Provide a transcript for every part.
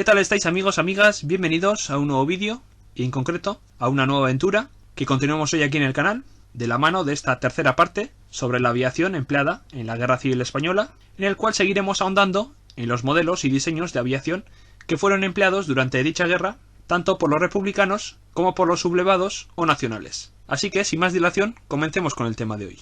tal estáis, amigos, amigas? Bienvenidos a un nuevo vídeo y en concreto a una nueva aventura que continuamos hoy aquí en el canal de la mano de esta tercera parte sobre la aviación empleada en la Guerra Civil Española, en el cual seguiremos ahondando en los modelos y diseños de aviación que fueron empleados durante dicha guerra tanto por los republicanos como por los sublevados o nacionales. Así que, sin más dilación, comencemos con el tema de hoy.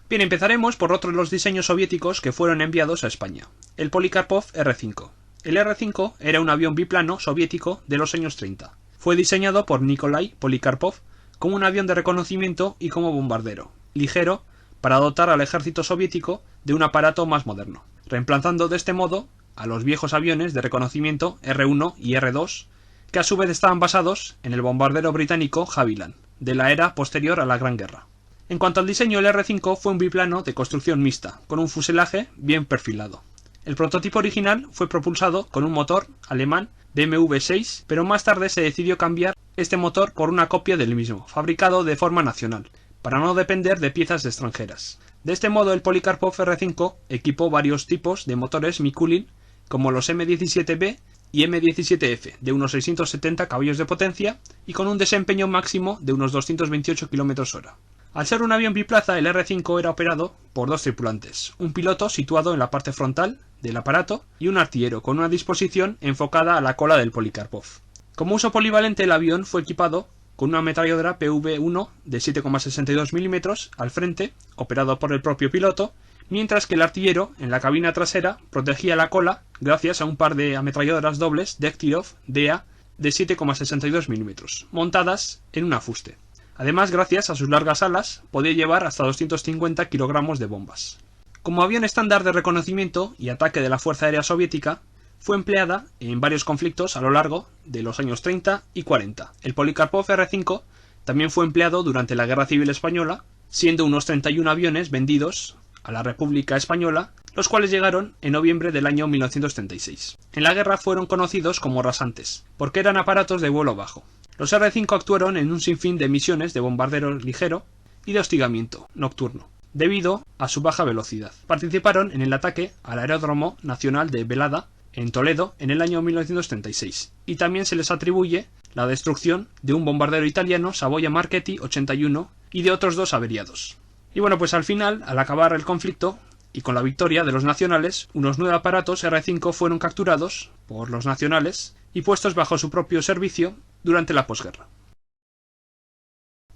Bien, empezaremos por otro de los diseños soviéticos que fueron enviados a España, el Polikarpov R-5. El R-5 era un avión biplano soviético de los años 30. Fue diseñado por Nikolai Polikarpov como un avión de reconocimiento y como bombardero, ligero, para dotar al ejército soviético de un aparato más moderno, reemplazando de este modo a los viejos aviones de reconocimiento R-1 y R-2, que a su vez estaban basados en el bombardero británico Havilland, de la era posterior a la Gran Guerra. En cuanto al diseño, el R-5 fue un biplano de construcción mixta, con un fuselaje bien perfilado. El prototipo original fue propulsado con un motor alemán BMW 6, pero más tarde se decidió cambiar este motor por una copia del mismo, fabricado de forma nacional, para no depender de piezas extranjeras. De este modo, el Polikarpov R-5 equipó varios tipos de motores Mikulin, como los M17B y M17F, de unos 670 caballos de potencia y con un desempeño máximo de unos 228 km/h. Al ser un avión biplaza, el R-5 era operado por dos tripulantes, un piloto situado en la parte frontal del aparato y un artillero con una disposición enfocada a la cola del Polikarpov. Como uso polivalente, el avión fue equipado con una ametralladora PV-1 de 7,62 mm al frente, operado por el propio piloto, mientras que el artillero, en la cabina trasera, protegía la cola gracias a un par de ametralladoras dobles Degtярov DA de 7,62 mm, montadas en un afuste. Además, gracias a sus largas alas, podía llevar hasta 250 kilogramos de bombas. Como avión estándar de reconocimiento y ataque de la Fuerza Aérea Soviética, fue empleada en varios conflictos a lo largo de los años 30 y 40. El Polikarpov R-5 también fue empleado durante la Guerra Civil Española, siendo unos 31 aviones vendidos a la República Española, los cuales llegaron en noviembre del año 1936. En la guerra fueron conocidos como rasantes, porque eran aparatos de vuelo bajo. Los R-5 actuaron en un sinfín de misiones de bombardero ligero y de hostigamiento nocturno, debido a su baja velocidad. Participaron en el ataque al Aeródromo Nacional de Velada, en Toledo, en el año 1936, y también se les atribuye la destrucción de un bombardero italiano Savoia Marchetti 81 y de otros dos averiados. Y bueno, pues al final, al acabar el conflicto, y con la victoria de los nacionales, unos 9 aparatos R-5 fueron capturados por los nacionales y puestos bajo su propio servicio durante la posguerra.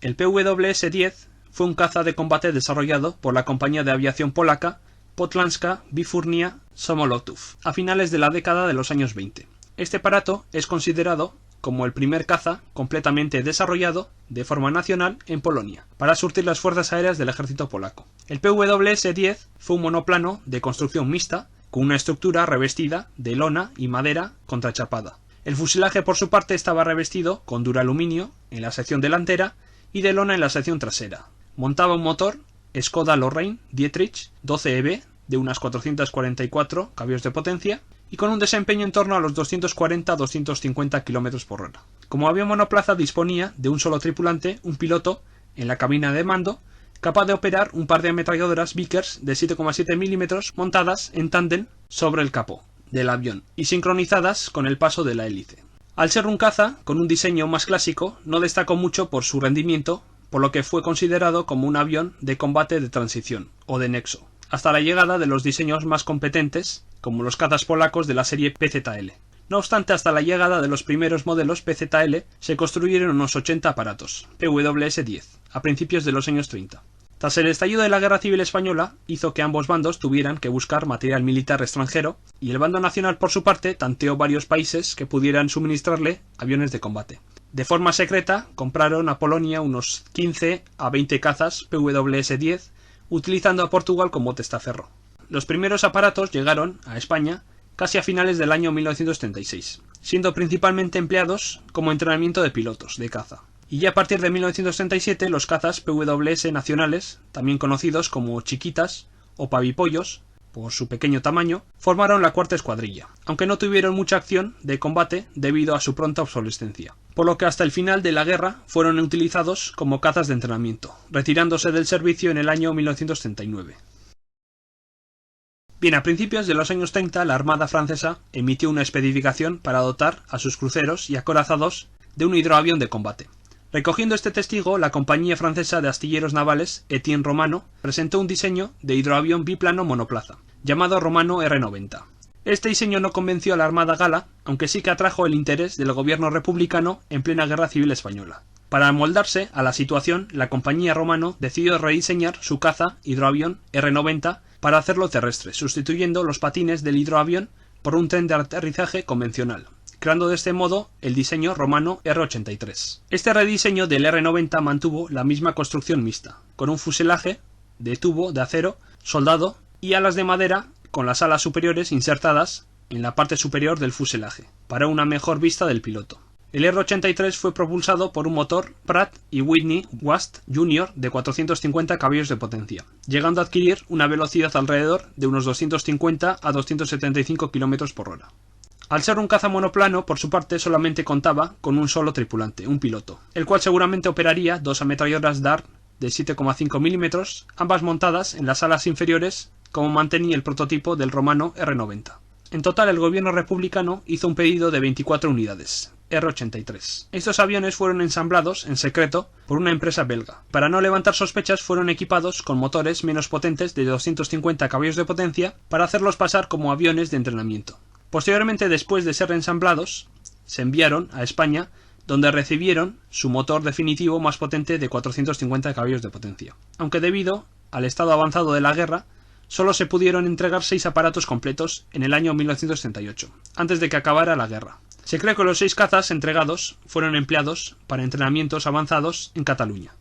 El PWS-10 fue un caza de combate desarrollado por la compañía de aviación polaca Podlańska Wytwórnia Samolotów a finales de la década de los años 20. Este aparato es considerado como el primer caza completamente desarrollado de forma nacional en Polonia, para surtir las fuerzas aéreas del ejército polaco. El PWS-10 fue un monoplano de construcción mixta, con una estructura revestida de lona y madera contrachapada. El fuselaje, por su parte, estaba revestido con duraluminio en la sección delantera y de lona en la sección trasera. Montaba un motor Škoda Lorraine Dietrich 12EB de unas 444 caballos de potencia y con un desempeño en torno a los 240-250 km/h. Como avión monoplaza disponía de un solo tripulante, un piloto, en la cabina de mando, capaz de operar un par de ametralladoras Vickers de 7,7 mm montadas en tándem sobre el capó del avión y sincronizadas con el paso de la hélice. Al ser un caza con un diseño más clásico, no destacó mucho por su rendimiento, por lo que fue considerado como un avión de combate de transición o de nexo, hasta la llegada de los diseños más competentes, como los cazas polacos de la serie PZL. No obstante, hasta la llegada de los primeros modelos PZL se construyeron unos 80 aparatos, PWS-10, a principios de los años 30. Tras el estallido de la Guerra Civil Española, hizo que ambos bandos tuvieran que buscar material militar extranjero, y el bando nacional, por su parte, tanteó varios países que pudieran suministrarle aviones de combate. De forma secreta, compraron a Polonia unos 15 a 20 cazas PWS-10, utilizando a Portugal como testaferro. Los primeros aparatos llegaron a España casi a finales del año 1936, siendo principalmente empleados como entrenamiento de pilotos de caza. Y ya a partir de 1937 los cazas PWS nacionales, también conocidos como chiquitas o pavipollos, por su pequeño tamaño, formaron la cuarta escuadrilla, aunque no tuvieron mucha acción de combate debido a su pronta obsolescencia, por lo que hasta el final de la guerra fueron utilizados como cazas de entrenamiento, retirándose del servicio en el año 1939. Bien, a principios de los años 30 la Armada francesa emitió una especificación para dotar a sus cruceros y acorazados de un hidroavión de combate. Recogiendo este testigo, la compañía francesa de astilleros navales Etienne Romano presentó un diseño de hidroavión biplano monoplaza, llamado Romano R-90. Este diseño no convenció a la Armada gala, aunque sí que atrajo el interés del gobierno republicano en plena Guerra Civil Española. Para amoldarse a la situación, la compañía Romano decidió rediseñar su caza hidroavión R-90 para hacerlo terrestre, sustituyendo los patines del hidroavión por un tren de aterrizaje convencional, creando de este modo el diseño Romano R-83. Este rediseño del R-90 mantuvo la misma construcción mixta, con un fuselaje de tubo de acero soldado y alas de madera con las alas superiores insertadas en la parte superior del fuselaje, para una mejor vista del piloto. El R-83 fue propulsado por un motor Pratt y Whitney Wast Jr. de 450 caballos de potencia, llegando a adquirir una velocidad alrededor de unos 250 a 275 km por hora. Al ser un caza monoplano, por su parte, solamente contaba con un solo tripulante, un piloto, el cual seguramente operaría dos ametralladoras Dart de 7,5 mm, ambas montadas en las alas inferiores, como mantenía el prototipo del Romano R-90. En total, el gobierno republicano hizo un pedido de 24 unidades, R-83. Estos aviones fueron ensamblados en secreto por una empresa belga. Para no levantar sospechas, fueron equipados con motores menos potentes de 250 caballos de potencia para hacerlos pasar como aviones de entrenamiento. Posteriormente, después de ser ensamblados, se enviaron a España, donde recibieron su motor definitivo más potente de 450 caballos de potencia. Aunque debido al estado avanzado de la guerra, solo se pudieron entregar 6 aparatos completos en el año 1938, antes de que acabara la guerra. Se cree que los 6 cazas entregados fueron empleados para entrenamientos avanzados en Cataluña.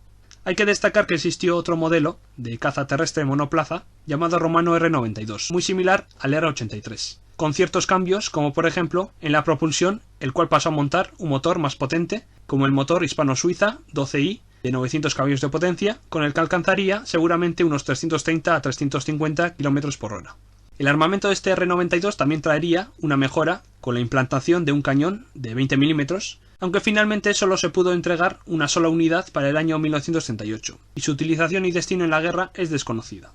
Hay que destacar que existió otro modelo de caza terrestre monoplaza llamado Romano R-92, muy similar al R-83, con ciertos cambios como por ejemplo en la propulsión, el cual pasó a montar un motor más potente como el motor Hispano-Suiza 12i de 900 caballos de potencia, con el que alcanzaría seguramente unos 330 a 350 km por hora. El armamento de este R-92 también traería una mejora con la implantación de un cañón de 20 mm, aunque finalmente solo se pudo entregar una sola unidad para el año 1938, y su utilización y destino en la guerra es desconocida.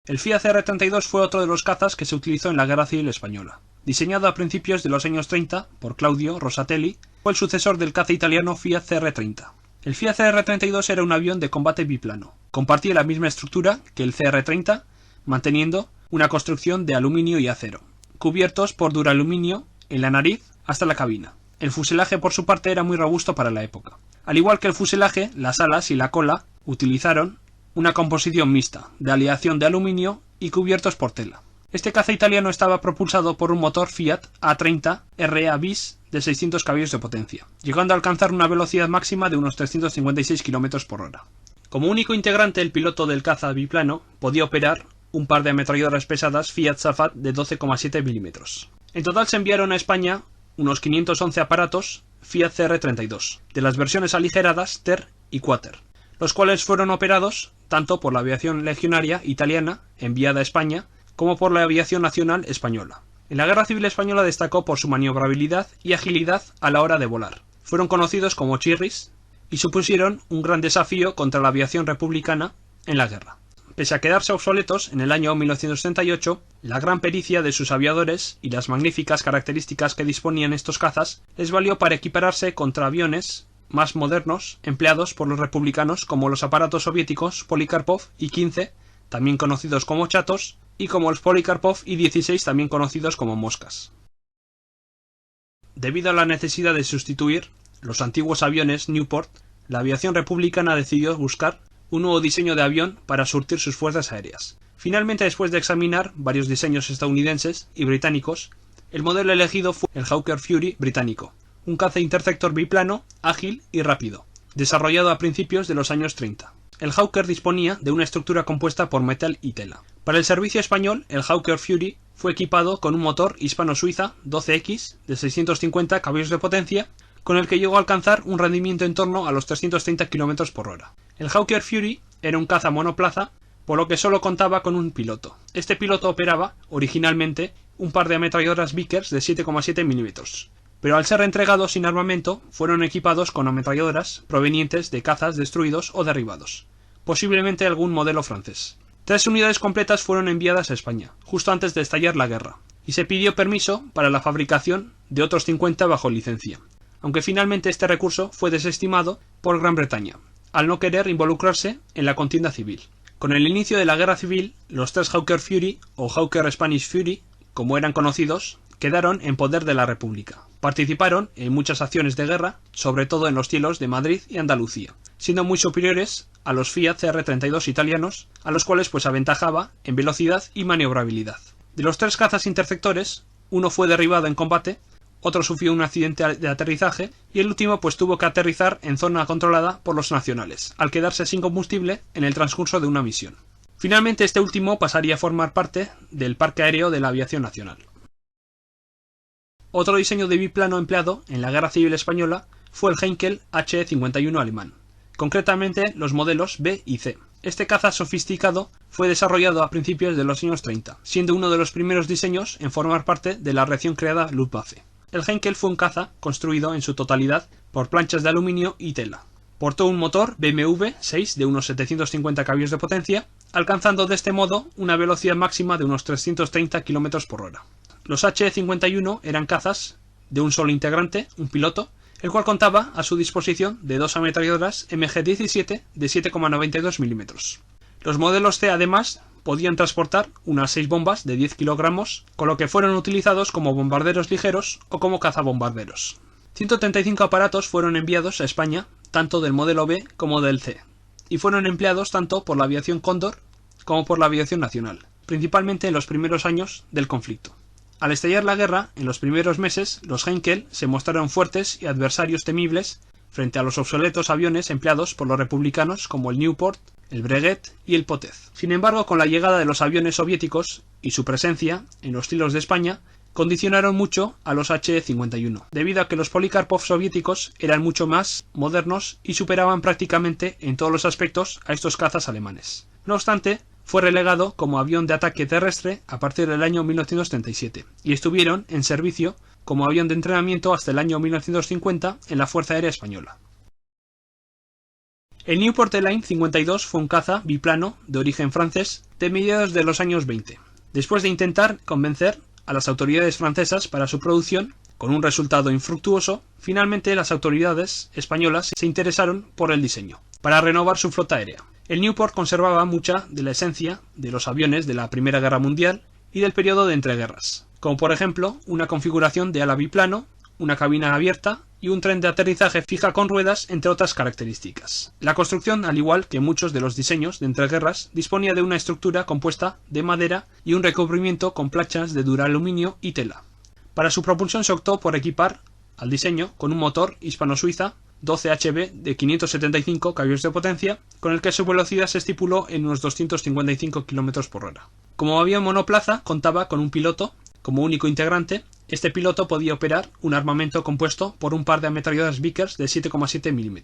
El Fiat R-32 fue otro de los cazas que se utilizó en la Guerra Civil Española. Diseñado a principios de los años 30 por Claudio Rosatelli, fue el sucesor del caza italiano Fiat CR-30. El Fiat CR-32 era un avión de combate biplano. Compartía la misma estructura que el CR-30, manteniendo una construcción de aluminio y acero, cubiertos por duraluminio en la nariz hasta la cabina. El fuselaje por su parte era muy robusto para la época. Al igual que el fuselaje, las alas y la cola utilizaron una composición mixta, de aleación de aluminio y cubiertos por tela. Este caza italiano estaba propulsado por un motor Fiat A30 RA bis de 600 caballos de potencia, llegando a alcanzar una velocidad máxima de unos 356 km por hora. Como único integrante, el piloto del caza biplano podía operar un par de ametralladoras pesadas Fiat Safat de 12,7 mm. En total se enviaron a España unos 511 aparatos Fiat CR-32, de las versiones aligeradas Ter y Quater, los cuales fueron operados tanto por la aviación legionaria italiana enviada a España como por la aviación nacional española. En la Guerra Civil Española destacó por su maniobrabilidad y agilidad a la hora de volar. Fueron conocidos como chirris y supusieron un gran desafío contra la aviación republicana en la guerra. Pese a quedarse obsoletos en el año 1938, la gran pericia de sus aviadores y las magníficas características que disponían estos cazas les valió para equipararse contra aviones más modernos empleados por los republicanos, como los aparatos soviéticos Polikarpov I-15, también conocidos como chatos, y como los Polikarpov I-16, también conocidos como moscas. Debido a la necesidad de sustituir los antiguos aviones Newport, la aviación republicana decidió buscar un nuevo diseño de avión para surtir sus fuerzas aéreas. Finalmente, después de examinar varios diseños estadounidenses y británicos, el modelo elegido fue el Hawker Fury británico, un caza interceptor biplano, ágil y rápido, desarrollado a principios de los años 30. El Hawker disponía de una estructura compuesta por metal y tela. Para el servicio español, el Hawker Fury fue equipado con un motor Hispano-Suiza 12X de 650 caballos de potencia, con el que llegó a alcanzar un rendimiento en torno a los 330 km por hora. El Hawker Fury era un caza monoplaza, por lo que solo contaba con un piloto. Este piloto operaba, originalmente, un par de ametralladoras Vickers de 7,7 mm, pero al ser entregados sin armamento, fueron equipados con ametralladoras provenientes de cazas destruidos o derribados, posiblemente algún modelo francés. 3 unidades completas fueron enviadas a España, justo antes de estallar la guerra, y se pidió permiso para la fabricación de otros 50 bajo licencia, aunque finalmente este recurso fue desestimado por Gran Bretaña, al no querer involucrarse en la contienda civil. Con el inicio de la guerra civil, los 3 Hawker Fury, o Hawker Spanish Fury, como eran conocidos, quedaron en poder de la República. Participaron en muchas acciones de guerra, sobre todo en los cielos de Madrid y Andalucía, siendo muy superiores a los Fiat CR-32 italianos, a los cuales pues aventajaba en velocidad y maniobrabilidad. De los 3 cazas interceptores, uno fue derribado en combate, otro sufrió un accidente de aterrizaje y el último pues tuvo que aterrizar en zona controlada por los nacionales, al quedarse sin combustible en el transcurso de una misión. Finalmente este último pasaría a formar parte del parque aéreo de la aviación nacional. Otro diseño de biplano empleado en la Guerra Civil Española fue el Heinkel HE-51 alemán, concretamente los modelos B y C. Este caza sofisticado fue desarrollado a principios de los años 30, siendo uno de los primeros diseños en formar parte de la recién creada Luftwaffe. El Heinkel fue un caza construido en su totalidad por planchas de aluminio y tela. Portó un motor BMW 6 de unos 750 caballos de potencia, alcanzando de este modo una velocidad máxima de unos 330 km por hora. Los HE-51 eran cazas de un solo integrante, un piloto, el cual contaba a su disposición de 2 ametralladoras MG-17 de 7,92 mm. Los modelos C además podían transportar unas 6 bombas de 10 kilogramos, con lo que fueron utilizados como bombarderos ligeros o como cazabombarderos. 135 aparatos fueron enviados a España, tanto del modelo B como del C, y fueron empleados tanto por la aviación Cóndor como por la aviación nacional, principalmente en los primeros años del conflicto. Al estallar la guerra, en los primeros meses, los Heinkel se mostraron fuertes y adversarios temibles frente a los obsoletos aviones empleados por los republicanos como el Nieuport, el Breguet y el Potez. Sin embargo, con la llegada de los aviones soviéticos y su presencia en los cielos de España, condicionaron mucho a los HE-51, debido a que los Polikarpov soviéticos eran mucho más modernos y superaban prácticamente en todos los aspectos a estos cazas alemanes. No obstante, fue relegado como avión de ataque terrestre a partir del año 1937 y estuvieron en servicio como avión de entrenamiento hasta el año 1950 en la Fuerza Aérea Española. El Nieuport Line 52 fue un caza biplano de origen francés de mediados de los años 20. Después de intentar convencer a las autoridades francesas para su producción, con un resultado infructuoso, finalmente las autoridades españolas se interesaron por el diseño, para renovar su flota aérea. El Nieuport conservaba mucha de la esencia de los aviones de la Primera Guerra Mundial y del periodo de entreguerras, como por ejemplo una configuración de ala biplano, una cabina abierta y un tren de aterrizaje fija con ruedas, entre otras características. La construcción, al igual que muchos de los diseños de entreguerras, disponía de una estructura compuesta de madera y un recubrimiento con planchas de duraluminio y tela. Para su propulsión se optó por equipar al diseño con un motor hispano-suiza 12 HB de 575 caballos de potencia, con el que su velocidad se estipuló en unos 255 km por hora. Como avión monoplaza, contaba con un piloto como único integrante. Este piloto podía operar un armamento compuesto por un par de ametralladoras Vickers de 7,7 mm.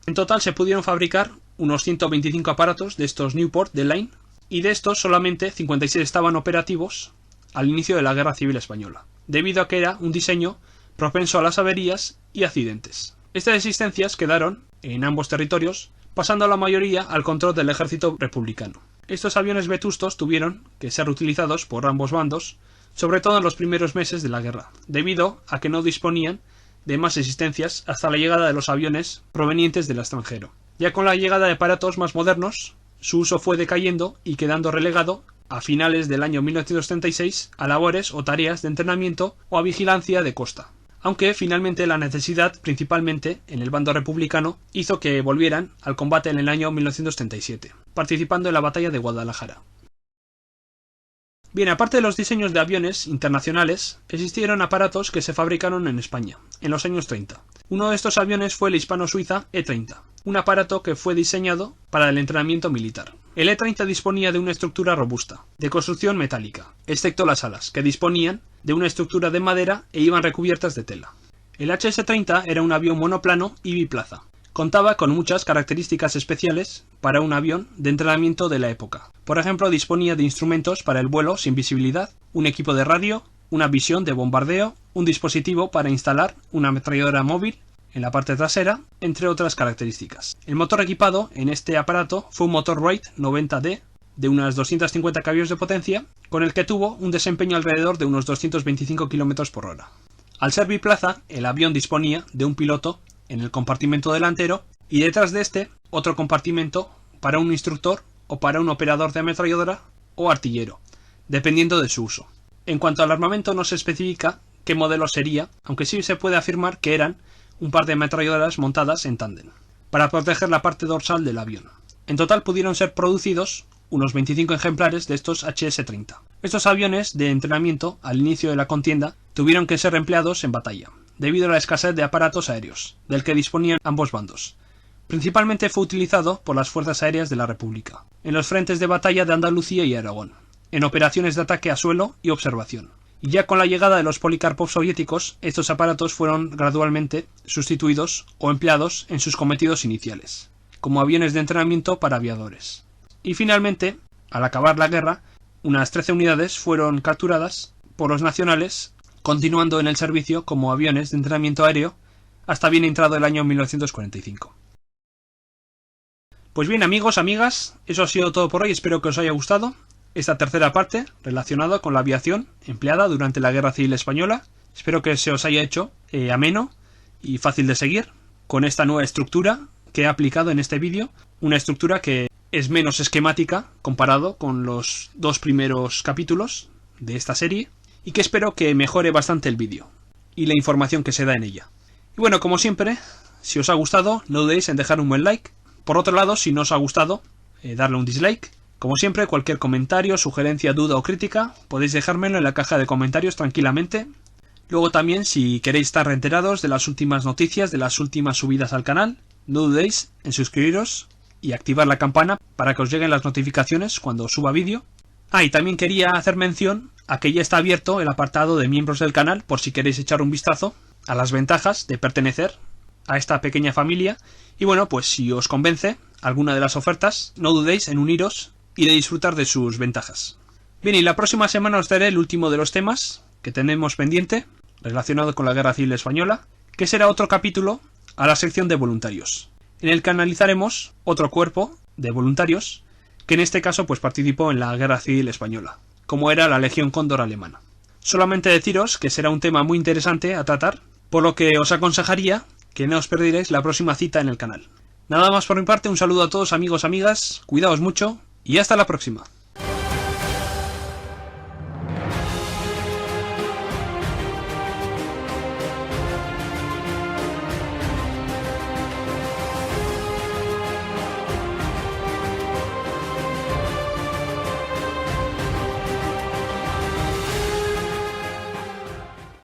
En total se pudieron fabricar unos 125 aparatos de estos Nieuport de Line, y de estos solamente 56 estaban operativos al inicio de la Guerra Civil Española, debido a que era un diseño propenso a las averías y accidentes. Estas existencias quedaron en ambos territorios, pasando la mayoría al control del ejército republicano. Estos aviones vetustos tuvieron que ser utilizados por ambos bandos, sobre todo en los primeros meses de la guerra, debido a que no disponían de más existencias hasta la llegada de los aviones provenientes del extranjero. Ya con la llegada de aparatos más modernos, su uso fue decayendo y quedando relegado a finales del año 1936 a labores o tareas de entrenamiento o a vigilancia de costa. Aunque finalmente la necesidad, principalmente en el bando republicano, hizo que volvieran al combate en el año 1937, participando en la batalla de Guadalajara. Bien, aparte de los diseños de aviones internacionales, existieron aparatos que se fabricaron en España, en los años 30. Uno de estos aviones fue el hispano-suiza E-30, un aparato que fue diseñado para el entrenamiento militar. El E-30 disponía de una estructura robusta, de construcción metálica, excepto las alas, que disponían de una estructura de madera e iban recubiertas de tela. El HS-30 era un avión monoplano y biplaza. Contaba con muchas características especiales para un avión de entrenamiento de la época. Por ejemplo, disponía de instrumentos para el vuelo sin visibilidad, un equipo de radio, una visión de bombardeo, un dispositivo para instalar una ametralladora móvil en la parte trasera, entre otras características. El motor equipado en este aparato fue un motor Wright 90D de unas 250 caballos de potencia, con el que tuvo un desempeño alrededor de unos 225 km por hora. Al ser biplaza, el avión disponía de un piloto en el compartimento delantero y detrás de este otro compartimento para un instructor o para un operador de ametralladora o artillero, dependiendo de su uso. En cuanto al armamento no se especifica qué modelo sería, aunque sí se puede afirmar que eran un par de ametralladoras montadas en tándem, para proteger la parte dorsal del avión. En total pudieron ser producidos unos 25 ejemplares de estos HS-30. Estos aviones de entrenamiento, al inicio de la contienda, tuvieron que ser empleados en batalla, debido a la escasez de aparatos aéreos, del que disponían ambos bandos. Principalmente fue utilizado por las Fuerzas Aéreas de la República, en los frentes de batalla de Andalucía y Aragón, en operaciones de ataque a suelo y observación. Y ya con la llegada de los Polikarpov soviéticos, estos aparatos fueron gradualmente sustituidos o empleados en sus cometidos iniciales, como aviones de entrenamiento para aviadores. Y finalmente, al acabar la guerra, unas 13 unidades fueron capturadas por los nacionales, continuando en el servicio como aviones de entrenamiento aéreo hasta bien entrado el año 1945. Pues bien, amigos, amigas, eso ha sido todo por hoy. Espero que os haya gustado esta tercera parte relacionada con la aviación empleada durante la Guerra Civil Española. Espero que se os haya hecho ameno y fácil de seguir con esta nueva estructura que he aplicado en este vídeo, una estructura que es menos esquemática comparado con los dos primeros capítulos de esta serie y que espero que mejore bastante el vídeo y la información que se da en ella. Y bueno, como siempre, si os ha gustado, no dudéis en dejar un buen like. Por otro lado, si no os ha gustado, darle un dislike. Como siempre, cualquier comentario, sugerencia, duda o crítica, podéis dejármelo en la caja de comentarios tranquilamente. Luego también, si queréis estar enterados de las últimas noticias, de las últimas subidas al canal, no dudéis en suscribiros y activar la campana para que os lleguen las notificaciones cuando suba vídeo. Y también quería hacer mención a que ya está abierto el apartado de miembros del canal por si queréis echar un vistazo a las ventajas de pertenecer a esta pequeña familia. Y bueno, pues si os convence alguna de las ofertas, no dudéis en uniros y de disfrutar de sus ventajas. Bien, y la próxima semana os daré el último de los temas que tenemos pendiente relacionado con la Guerra Civil Española, que será otro capítulo a la sección de voluntarios, en el que analizaremos otro cuerpo de voluntarios que en este caso pues participó en la Guerra Civil Española, como era la Legión Cóndor alemana. Solamente deciros que será un tema muy interesante a tratar, por lo que os aconsejaría que no os perderéis la próxima cita en el canal. Nada más por mi parte, un saludo a todos, amigos, amigas, cuidaos mucho y hasta la próxima.